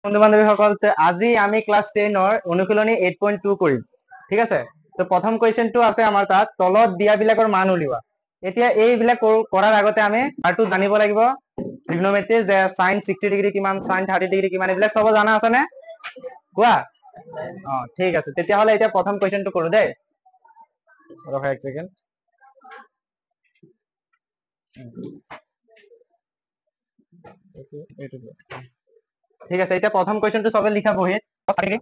বন্ধু বান্ধৱীসকল, আজি আমি ক্লাছ 10 অনুশীলনী 8.2 কৰিম। ঠিক আছে, তো প্ৰথম কুৱেশ্যনটো আছে আমাৰ তাত, তলত দিয়াবিলাকৰ মান উলিওৱা। এতিয়া এইবিলাক কৰাৰ আগতে আমি আৰটো জানিব লাগিব, ট্ৰিগনোমেট্ৰি, যে sin 60 ডিগ্ৰী কিমান, sin 30 ডিগ্ৰী কিমান, এইবিলাক সব জানা আছে নে? কোৱা। ঠিক আছে, তেতিয়াহ'লে এতিয়া প্ৰথম কুৱেশ্যনটো কৰো দেই। ৰখা এক ছেকেণ্ড। ঠিক আছে, এতিয়া প্ৰথম কুৱেশ্যনটো সবে লিখা বহিত, cos 30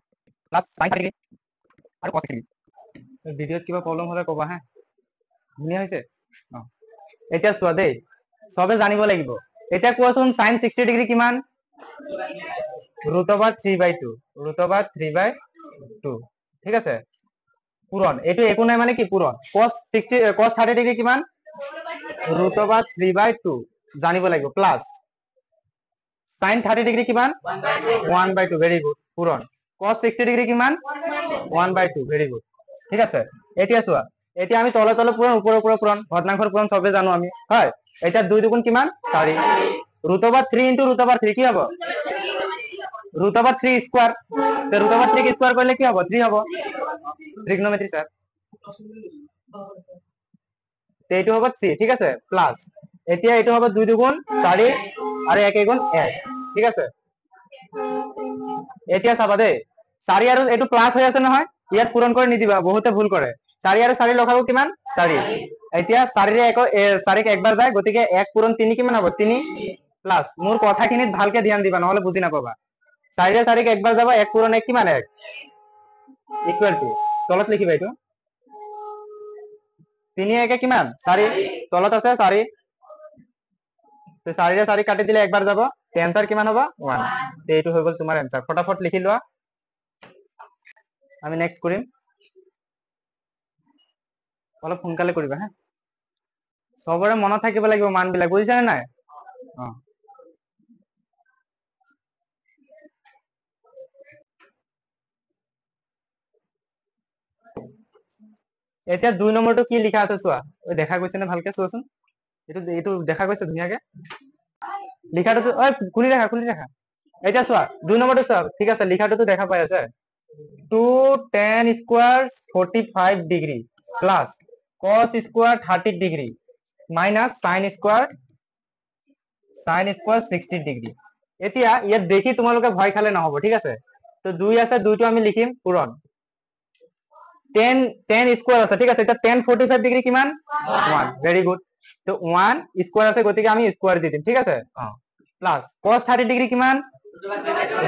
প্লাস sin 30 আৰু cos 60। ভিডিঅ'ত কিবা প্ৰব্লেম হ'লে ক'বা হা। ধুনীয়া হৈছে। এতিয়া চোৱা দেই, সবে জানিব লাগিব। এতিয়া কোৱাচোন sin 60 ডিগ্ৰী কিমান? √3/2, √3/2। ঠিক আছে, পূৰণ, এইটো একো নাই মানে কি পূৰণ। cos 30 ডিগ্ৰী কিমান? √3/2 জানিব লাগিব, প্লাস sin 30 ডিগ্ৰী কিমান? 1/2, ভেৰি গুড, পূৰণ। cos 60 ডিগ্ৰী কিমান? 1/2, ভেৰি গুড। ঠিক আছে, এতিয়া চোৱা, এতিয়া আমি তলে তলে পূৰণ, ওপৰৰ ওপৰৰ পূৰণ, ভগ্নাংশৰ পূৰণ সবে জানো আমি, হয়। এতিয়া 2 দুগুণ কিমান? 4। √3 ইনটু √3 কি হ'ব? √3 স্কয়ার। তো √3 স্কয়ার করলে কি হবে? 3 হবে। ট্রিগনোমেট্রি স্যার, তো এইটো হবে 3। ঠিক আছে, প্লাস এতিয়া এইটো হবে 2 দুগুণ 4 আর 1 গুণ 1। ঠিক আছে, এতিয়া চাবা দেই, 4 আৰু এইটো প্লাস হৈ আছে নহয়, ইয়াত পূৰণ কৰি নিদিবা, বহুতে ভুল কৰে। 4 আৰু 4 লগাব কিমান? 4। এতিয়া 4 ৰে 4ক একবাৰ যায়, গতিকে 1 পূৰণ 3 কিমান হ'ব? 3 প্লাস, মোৰ কথাখিনিত ভালকে ধ্যান দিবা, নহলে বুজি নাপাবা। 4 ৰে 4ক একবাৰ যাব, 1 পূৰণ 1 কিমান? 1, ইকুয়াল টু, তলত লিখিবা এইটো, 3 1 কিমান? 4, তলত আছে 4। তো 4 ৰে 4 কাটি দিলে একবাৰ যাব, এনসাৰ কিমান হ'ব? 1। তো এইটো হৈ গ'ল তোমাৰ এনসাৰ। ফটাফট লিখি লোৱা, আমি নেক্সট কৰিম। অলপ সোনকালে কৰিবা হা, সবৰে মনত থাকিব লাগিব মান বিলাক, বুজিছা নে নাই? এতিয়া 2 নম্বৰটো কি লিখা আছে চোৱা, দেখা গৈছে নে? ভালকে চোৱাচোন, এইটো দেখা গৈছে ধুনীয়াকে লিখাটো? খুলি দেখা। এতিয়া চোৱা 2 নম্বৰটো চোৱা, ঠিক আছে, লিখাটোতো দেখা পাই আছে। 2 tan square 45 degree plus cos square 30 degree minus sin square 60 degree. এতিয়া ইয়াত দেখি তোমালোকে ভয় খালে নহব, ঠিক আছে। তো 2 আছে, 2টো আমি লিখিম পূৰণ। 10 স্কয়াৰ আছে, ঠিক আছে। এটা tan 45 ডিগ্ৰী কিমান? 1, ভেরি গুড। তো 1 স্কয়ার আছে, গতিকে আমি স্কয়ার দি দিম, ঠিক আছে। প্লাস cos 30 ডিগ্ৰী কিমান?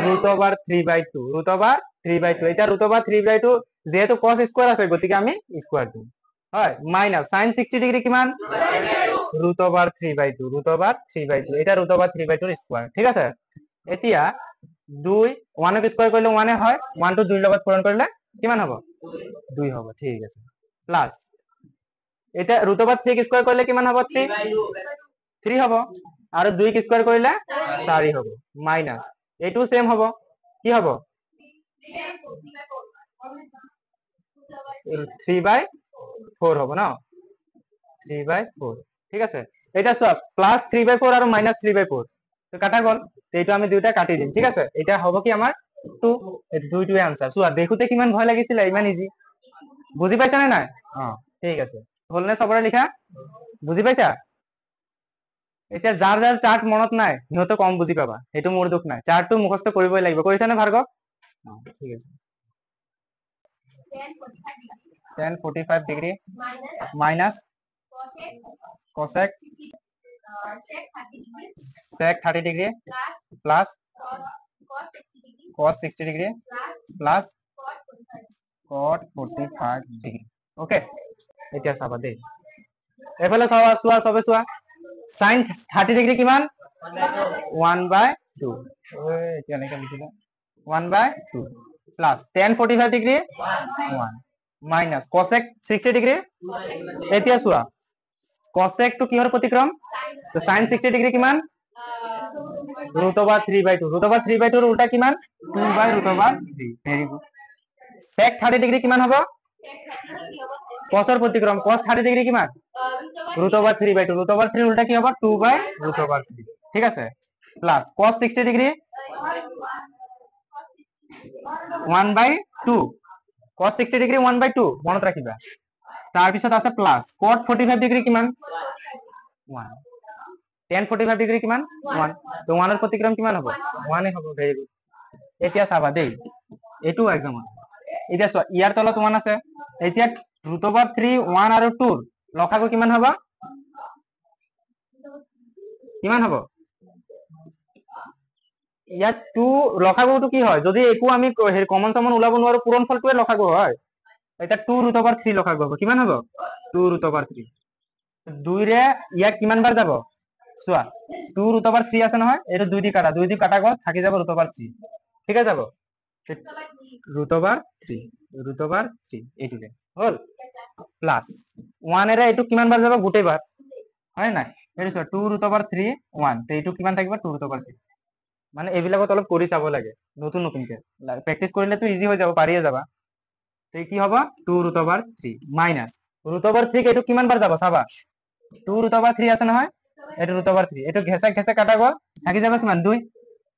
√3/2, √3/2। এটা √3/2 যেহেতু cos স্কয়ার আছে, গতিকে আমি স্কয়ার দিম, হয়। মাইনাস sin 60 ডিগ্ৰী কিমান? √3/2, √3/2। এটা √3/2 স্কয়াৰ, ঠিক আছে। এতিয়া 2 1ক স্কয়াৰ কৰিলে 1 হয়, 1 টো 2 লগত পূৰণ কৰিলে কিমান হ'ব? 2 হ'ব, ঠিক আছে। প্লাস এটা √3 স্কয়ার কৰিলে কিমান হ'ব? 3 হ'ব, আৰু 2 ক স্কয়াৰ কৰিলে 4 হ'ব, মাইনাস এইটো সেম হ'ব, কি হ'ব? 3/4 হ'ব ন, 3/4। ঠিক আছে, এটা চোৱা, প্লাস 3/4 আৰু মাইনাস 3/4 তো কাটা গ'ল, এইটো আমি দুইটা কাটি দিম, ঠিক আছে। এটা হ'ব কি আমাৰ 2, এই দুইটোৱে আনসাৰ। চোৱা, দেখোতে কিমান ভয় লাগিছিল, ইমান ইজি। বুজি পাইছা নে নাই? ঠিক আছে, হলনে সবৰে লিখা? বুজি পাইছা? এতিয়া যাৰ যাৰ চাৰ্ট মনত নাই, সিহঁতে কম বুজি পাবা, সেইটো মোৰ দুখ নাই। চাৰ্টটো মুখস্থ কৰিবই লাগিব, কৰিছা নে ভাৰ্গৱ? ঠিক আছে। tan 45 degree minus cosec sec 30 degree plus cos 60 degree plus cot 45 degree. Okay, এতিয়া চাবা দেই, এফালে চাবা, চোৱা সবে চোৱা। sin 30 ডিগ্ৰী কিমান? 1/2, এতিয়া এনেকে লিখিলা 1/2 plus tan 45 degree 1 minus cosec 60 degree. এতিয়া চোৱা, cosec টো কিহৰ প্ৰতিক্ৰম? তো sin 60 ডিগ্ৰী কিমান? √3/2, √3/2 ৰ উল্টা কিমান? 2/√3। Very good. sec 30 ডিগ্ৰী কিমান হ'ব? cos ৰ প্ৰতিক্ৰম, cos 30 ডিগ্ৰী কিমান? √3/2, √3 উল্টা কি হ'ব? 2/√3। ঠিক আছে, plus cos 60 degree 1/2 cos 60 degree 1/2 মনত ৰাখিবা তাৰপিছত আছে প্লাস cot 45 ডিগ্ৰী কিমান 1 tan 45 ডিগ্ৰী কিমান 1 তো 1 ৰ প্ৰতিক্ৰম কিমান হ'ব 1 হ'ব ভেৰি গুড এতিয়া চাবা দেই এটো একদম এতিয়া চোৱা ইয়াৰ তলত 1 আছে এতিয়া √3 1 আৰু 2 লসাগু কিমান হ'ব ইয়াত 2 লসাগুটো কি হয় যদি একো আমি কমন সমন ওলাব নোৱাৰো পূৰণ ফলটোৱে লসাগু হয় এটা 2√3 লসাগু হ'ব কিমান হ'ব 2√3 2 ৰে ইয়াক কিমান বাৰ যাব চোৱা 2√3 আছে নহয় এটো 2 দি কাটা গল থাকি যাব √3 ঠিক আছে যাব √3 এইটোকে হল প্লাস 1 এৰে এইটো কিমান বাৰ যাব গোটেই বাৰ হয় নাই এইটো চোৱা 2√3 1 তে এইটো কিমান থাকিব 2√3 মানে এইবিলাকত অলপ কৰি চাব লাগে নতুনকে প্ৰেক্টিস কৰিলে তো ইজি হৈ যাব পাৰিয়ে যাবা তে কি হ'ব 2√3 মাইনাস √3 কে এইটো কিমান বাৰ যাব চাবা 2√3 আছে নহয় এইটো √3 এইটো ঘেঁচা কাটা গল থাকি যাব কিমান 2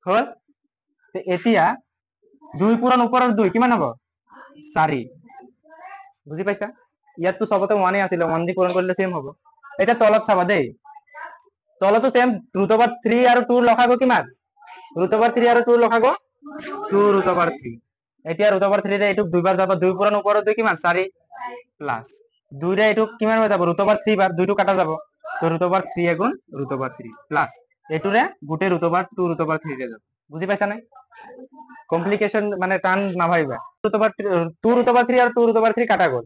হল তে এতিয়া 2 পূৰণ ওপৰৰ 2 কিমান হ'ব 4 বুজি পাইছা ইয়াত তো সবতে 1 আছিল 1 দি পূৰণ কৰিলে সেম হ'ব এটা তলত চাবা দেই তলতো সেম √3 আৰু 2 লসাগু কিমান √3 আৰু 2 লসাগু 2√3 এতিয়া √3 ৰে এইটো দুইবাৰ যাব 2 পূৰণ ওপৰত 2 কিমান 4 প্লাস 2 ৰে এইটো কিমান হৈ যাব √3 বাৰ 2 টো কাটা যাব তো √3 গুণ √3 প্লাস এটোৰে গোটে √2√3 ৰে যাব বুজি পাইছা নাই কমপ্লিকেশন মানে টান নাভাবিবা 2√3 আৰু 2√3 কাটা গল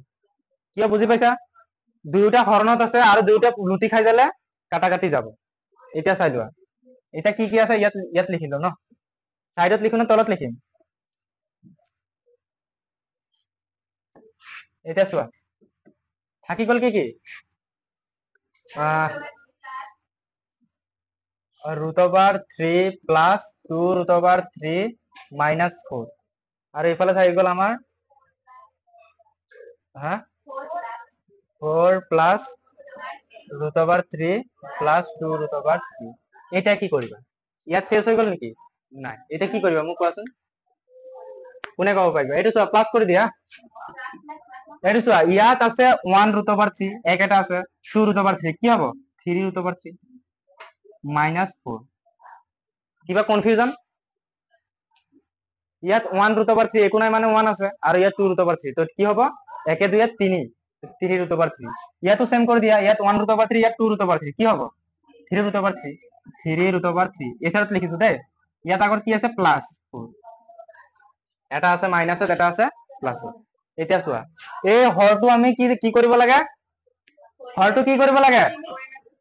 কিয় বুজি পাইছা দুইটা হৰণত আছে আৰু দুইটা লুটি খাই যালে কাটি যাব এতিয়া চাই লোৱা এটা কি আছে ইয়াত লিখিলো ন সাইডত লিখো না তলত লিখিম এটা চোৱা থাকি গল কি √3 প্লাস 2√3 মাইনাস 4 আর এইফালে থাকি গল আমার 4 প্লাস √3 প্লাস 2√3 এটা কি কৰিবা ইয়াত শেষ হৈ গল নেকি নাই এটা কি কৰিবা মোক কোৱাচোন কোনে কব পাৰিবা এইটো চোৱা প্লাস কৰি দিয়া এইটো চোৱা ইয়াত আছে 1√3 এক এটা আছে 2√3 কি হ'ব 3√3 মাইনাস 4 কিবা কনফিউজন ইয়াত 1√3 একো নাই মানে 1 আছে আৰু ইয়াত 2√3 তো কি হ'ব একে দুই 3 3√3 ইয়াতো সেম কৰি দিয়া ইয়াত 1√3 ইয়াত 2√3 কি হ'ব 3√3 এছাৰত লিখিছো দেই ইয়াত আগৰ কি আছে প্লাস 4 এটা আছে মাইনাসত এটা আছে প্লাসত এতিয়া চোৱা এই হৰটো আমি কি কৰিব লাগে হৰটো কি কৰিব লাগে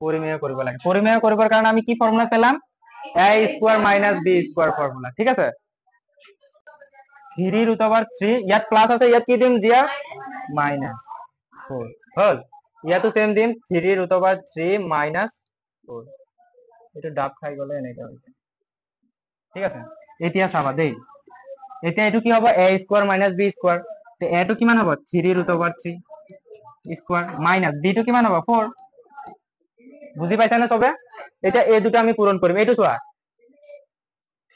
পৰিমেয় কৰিবৰ কাৰণে আমি কি ফর্মুলা পেলাম a square minus b square formula ঠিক আছে 3√3 ইয়াত প্লাস আছে ইয়াত কি দিম দিয়া মাইনাস 4 হল ইয়াতো সেম দিম 3√3 মাইনাস 4 এটা ডাব খাই গলে এনেকা হৈছে ঠিক আছে এতিয়া চাবা দেই এতিয়া এটো কি হ'ব a square minus b square তে a টো কিমান হ'ব 3√3 স্কয়ার মাইনাস b টো কিমান হ'ব 4 বুজি পাইছা না সবে এটা এই দুটো আমি পূরণ কৰিম এইটো চোৱা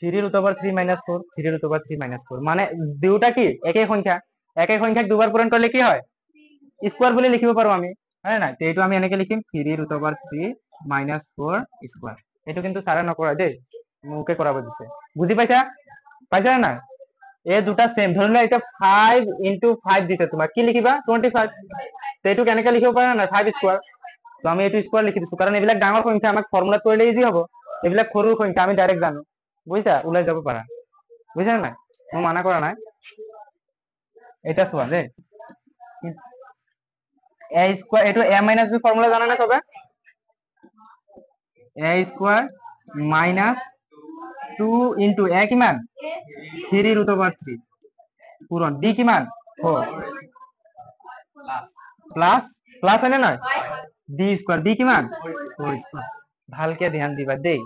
3√3 মাইনাস 4 3√3 মাইনাস 4 মানে দুটা কি একই সংখ্যাক দুবার পূরণ করলে কি হয় স্কয়ার বলে লিখিব পারো আমি হয় না তো এইটো আমি এনেকে লিখিম 3√3 মাইনাস 4 স্কয়ার এইটো কিন্তু সারা নকৰা দেই মুকে কৰাব দিছে বুজি পাইছা না এই দুটা সেম ধৰিলে এটা 5 * 5 দিছে তোমাক কি লিখিবা 25 তো এইটো কেনেকে লিখিব পাৰা না 5 স্কয়াৰ তো আমি এইটো স্কয়াৰ লিখি দিছো কাৰণ এইবিলাক ডাঙৰ সংখ্যা আমাক ফৰ্মুলা কৰিলে ইজি হ'ব এইবিলাক সৰু সংখ্যা আমি ডাইৰেক্ট জানো বুজিছা ওলাই যাব পাৰা বুজিছা না মই মানা কৰা নাই এটা চোৱা দে a স্কয়ার এইটো a - b ফর্মুলা জানা না সবে a স্কয়ার মাইনাস 2 * a কিমান 3√3 পূরণ d কিমান 4 প্লাস হয় না নয় d স্কয়ার d কিমান 4 স্কয়ার ভালকে ধ্যান দিবা দেই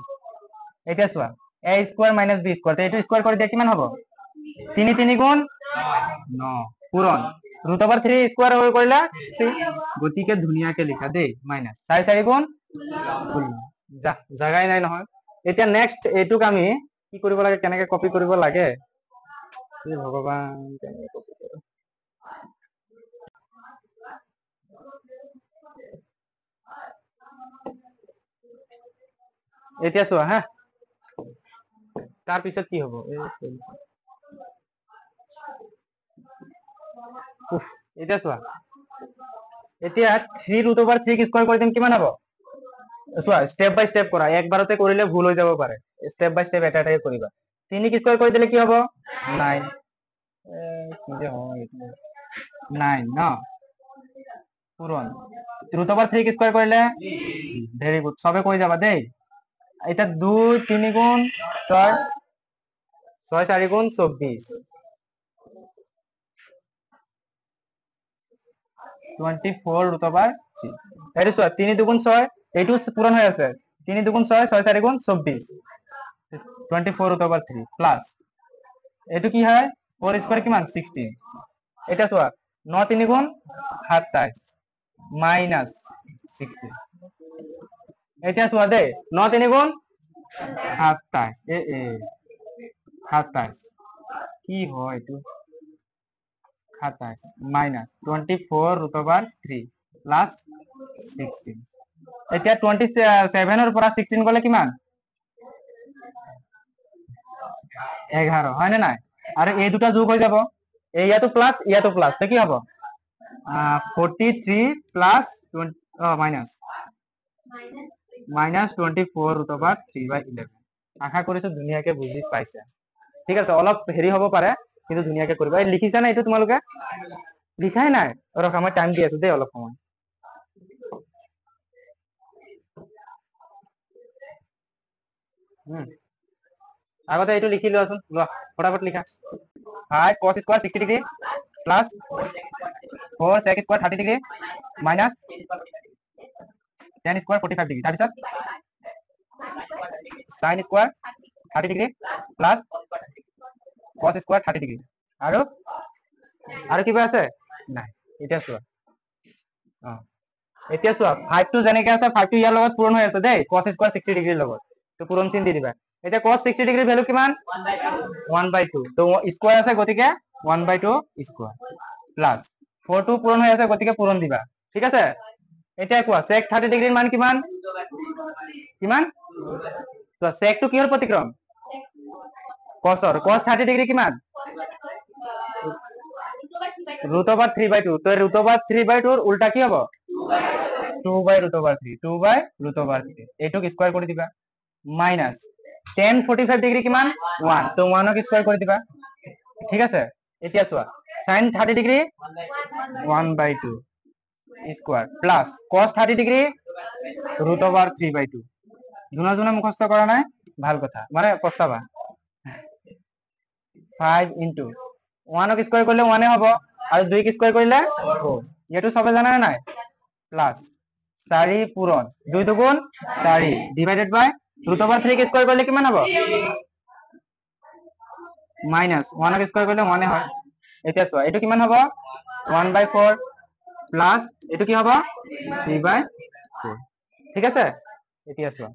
এটা চোৱা a square minus b square তো এটা স্কয়ার করে দিয়া কিমান হ'ব 3 3 গুণ 9 পূরণ √3 স্কয়ার হৈ কৰিলা গতিকে ধুনিয়াকে লিখা দেই মাইনাস 4 4 গুণ 16 জাগাই নাই নহয় এতিয়া নেক্সট এইটোক আমি কি কৰিব লাগে কেনেকে কপি কৰিব লাগে ভগৱান এতিয়া চোৱা হা তাৰ পিছত কি হ'ব এতিয়া চোৱা এতিয়া 3 ৰুট ওভাৰ 3 স্কয়াৰ কৰি দিম কিমান হ'ব চোৱা স্টেপ বাই স্টেপ কৰা একবাৰতে কৰিলে ভুল হৈ যাব পাৰে স্টেপ বাই স্টেপ এটা এটাকৈ কৰিবা 3 স্কয়াৰ কৰি দিলে কি হ'ব 9 কি যে হয় 9 ন পূৰণ ৰুট ওভাৰ 3 স্কয়াৰ কৰিলে ভেরি গুড সবে কৈ যাবা দেই এটা 2 3 গুণ 6 6 4 গুণ 24 24 ৰুট ওভাৰ 3 এইটো চোৱা 3 2 6 এইটো পূৰণ হৈ আছে 3 2 6 6 4 গুণ 24 24 ৰুট ওভাৰ 3 প্লাস এইটো কি হয় 4 স্কয়াৰ কিমান 16 এটা চোৱা 9 3 গুণ 27 মাইনাস 16 এটা চোৱা দেই 9 3 গুণ 27 27 কি হয় এইটো 27 minus 24 root over 3 plus 16 এতিয়া 27 ৰ পৰা 16 গলে কিমান 11 হয় নে নাই আৰু এই দুটা যোগ হৈ যাব ইয়াতো প্লাস তে কি হ'ব 43 plus 20 minus 24 root over 3 by 11 আশা কৰিছো ধুনীয়াকে বুজি পাইছা ঠিক আছে অলপ হেৰি হ'ব পাৰে কিন্তু ধুনীয়াকে কৰিবা এই লিখিছা না এইটো তোমালোকে লিখাই নাই ৰখা মই টাইম দি আছো দেই অলপ সময় আগতে এইটো লিখি লোৱাচোন লোৱা ফটাফট লিখা 5 cos square 60 degree plus 4 sec square 30 degree minus 10 square 45 degree তাৰপিছত sin square 30 degree plus cos square 30 degree আৰু কিবা আছে নাই এতিয়া চোৱা এতিয়া চোৱা 5 টো যেনেকৈ আছে 5 টো ইয়াৰ লগত পূৰণ হৈ আছে দেই cos স্কয়াৰ 60 ডিগ্ৰীৰ লগত তো পূৰণ চিন দি দিবা এতিয়া cos 60 ডিগ্ৰীৰ ভ্যালু কিমান 1/2 তো স্কয়াৰ আছে গতিকে 1/2 স্কয়াৰ প্লাস 4 টো পূৰণ হৈ আছে গতিকে পূৰণ দিবা ঠিক আছে এতিয়া কোৱা sec 30 ডিগ্ৰীৰ মান কিমান তো sec টো কিহৰ প্ৰতিক্ৰম cos 30 ডিগ্ৰী কিমান root over 3/2 তো root over 3/2 ৰ উল্টা কি হ'ব 2/root over 3 2/root over 3 এইটোক স্কয়ার কৰি দিবা মাইনাস tan 45 ডিগ্ৰী কিমান 1 তো 1 ক স্কয়াৰ কৰি দিবা ঠিক আছে এতিয়া চোৱা sin 30 degree 1/2 square plus cos 30 degree root over 3/2 জোনা মুখস্থ কৰা নাই ভাল কথা মানে পস্তাবা 5 into 1 ক স্কয়াৰ কৰিলে 1 হ'ব আৰু 2 ক স্কয়াৰ কৰিলে 4 এটো সবে জানা নাই প্লাস 4 পূরণ 2 দুগুণ 4 ডিভাইডেড বাই root over 3 ক স্কয়ার কৰিলে কিমান হ'ব মাইনাস 1 ক স্কয়াৰ কৰিলে 1 হয় এতিয়া চোৱা এটো কিমান হ'ব 1/4 প্লাস এটো কি হ'ব 3/4 ঠিক আছে এতিয়া চোৱা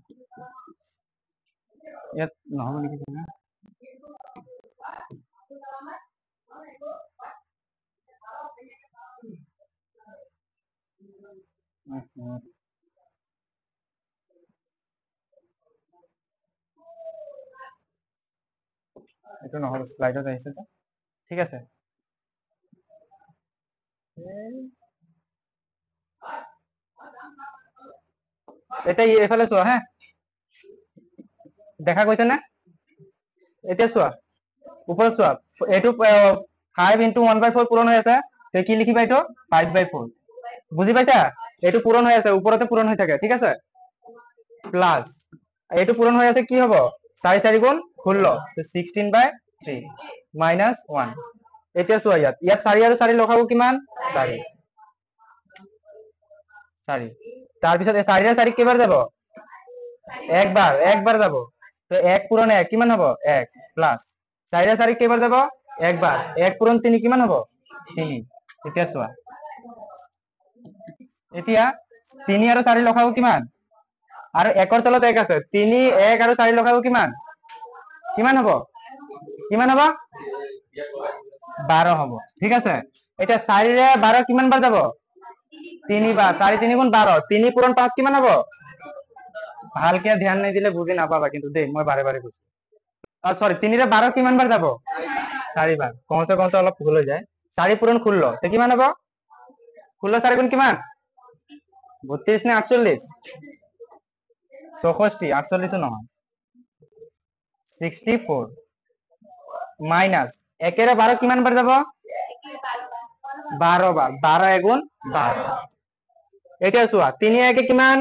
ইয়াত নহব নেকি এইটো নহব স্লাইডত আহিছে যে ঠিক আছে এটা এফালে চোৱা হা দেখা গৈছে না এতিয়া চোৱা ওপৰত চোৱা এটো 5 into 1/4 পূৰণ হৈ আছে তে কি লিখিবা এটো 5/4 বুজি পাইছা এটো পূৰণ হৈ আছে ওপৰতে পূৰণ হৈ থাকে ঠিক আছে প্লাস এটো পূৰণ হৈ আছে কি হ'ব 4 4 গুণ 16 তো 16/3 minus 1 এতিয়া চোৱা ইয়াত 4 আৰু 4 লগাব কিমান 4 তাৰ পিছত 4 আৰু 4 কেইবাৰ যাব একবাৰ যাব তো 1 পূৰণ 1 কিমান হ'ব 1 প্লাস 4 আৰু 4 কেইবাৰ যাব একবাৰ 1 পূৰণ 3 কিমান হ'ব 3 এতিয়া চোৱা এতিয়া 3 আৰু 4 লগাব কিমান আৰু 1 ৰ তলত 1 আছে 3 1 আৰু 4 লগাব কিমান হ'ব 12 হব ঠিক আছে এটা 4 রে 12 কিমান বার যাব 3 বার 4 3 গুণ 12 3 পূরণ 5 কিমান হব ভালকে ধ্যান নাই দিলে বুঝি না পাবা কিন্তু দেই মই বারে বারে বুঝি সরি 3 রে 12 কিমান বার যাব 4 বার কমতে কমতে অলপ ভুল হয়ে যায় 4 পূরণ 16 তে কিমান হব 16 4 গুণ কিমান 32 না 48 64 48 নহয় 64 মাইনাস 1 এর 12 কিমান বার যাব 12 বার 12 এগুণ 12 এটা চোৱা 3 একে কিমান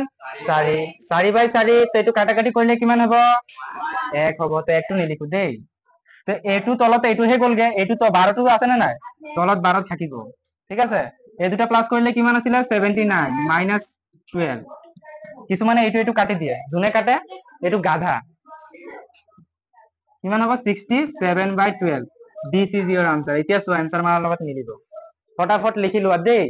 4 4 বাই 4 তো এইটো কাটাকাটি কৰিলে কিমান হ'ব 1 হ'ব তো একটো নিলিখো দেই তো এইটো তলত এইটোহে গলগে এইটো তো 12 টো আছে না নাই তলত 12 থাকিব ঠিক আছে এই দুটা প্লাস কৰিলে কিমান আছিল 79 মাইনাস 12 কিছুমানে এইটো এইটো কাটি দিয়ে যোনে কাটে এইটো গাধা কিমান হ'ব 67/12 দিস ইজ ইয়োর আনসার এতিয়া চোৱা আনসাৰ মাৰাৰ লগত মিলিব ফটাফট লিখি লোৱা দেই